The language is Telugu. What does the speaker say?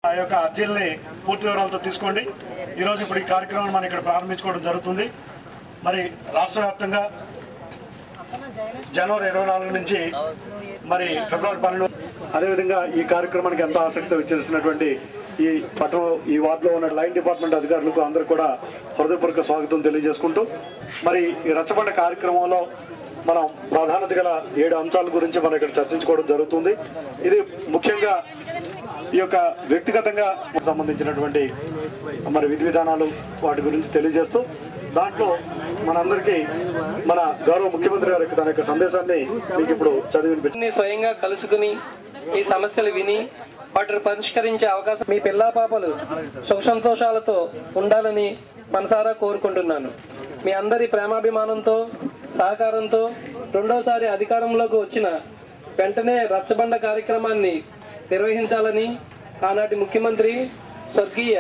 ఆ యొక్క అర్జీల్ని పూర్తి వివరాలతో తీసుకోండి. ఈరోజు ఇప్పుడు ఈ కార్యక్రమాన్ని మనం ఇక్కడ ప్రారంభించుకోవడం జరుగుతుంది. మరి రాష్ట్ర వ్యాప్తంగా జనవరి 24 నుంచి మరి ఫిబ్రవరి 12 అదేవిధంగా ఈ కార్యక్రమానికి ఎంతో ఆసక్తి ఇచ్చేసినటువంటి ఈ వార్డులో ఉన్న లైన్ డిపార్ట్మెంట్ అధికారులకు అందరూ కూడా హృదయపూర్వక స్వాగతం తెలియజేసుకుంటూ మరి ఈ రచ్చబండ కార్యక్రమంలో మనం ప్రాధాన్యత గల 7 అంశాల గురించి మనం ఇక్కడ చర్చించుకోవడం జరుగుతుంది. ఇది ముఖ్యంగా ఈ యొక్క వ్యక్తిగతంగా సంబంధించినటువంటి మరి విధి విధానాలు వాటి గురించి తెలియజేస్తూ దాంట్లో మనందరికీ మన గౌరవ ముఖ్యమంత్రి గారి తన యొక్క సందేశాన్ని మీకు ఇప్పుడు చదివినిపించి స్వయంగా కలుసుకుని ఈ సమస్యలు విని వాటిని పరిష్కరించే అవకాశం మీ పిల్లా పాపలు సుఖ సంతోషాలతో ఉండాలని మనసారా కోరుకుంటున్నాను. మీ అందరి ప్రేమాభిమానంతో సహకారంతో రెండోసారి అధికారంలోకి వచ్చిన వెంటనే రచ్చబండ కార్యక్రమాన్ని నిర్వహించాలని ఆనాటి ముఖ్యమంత్రి స్వర్గీయ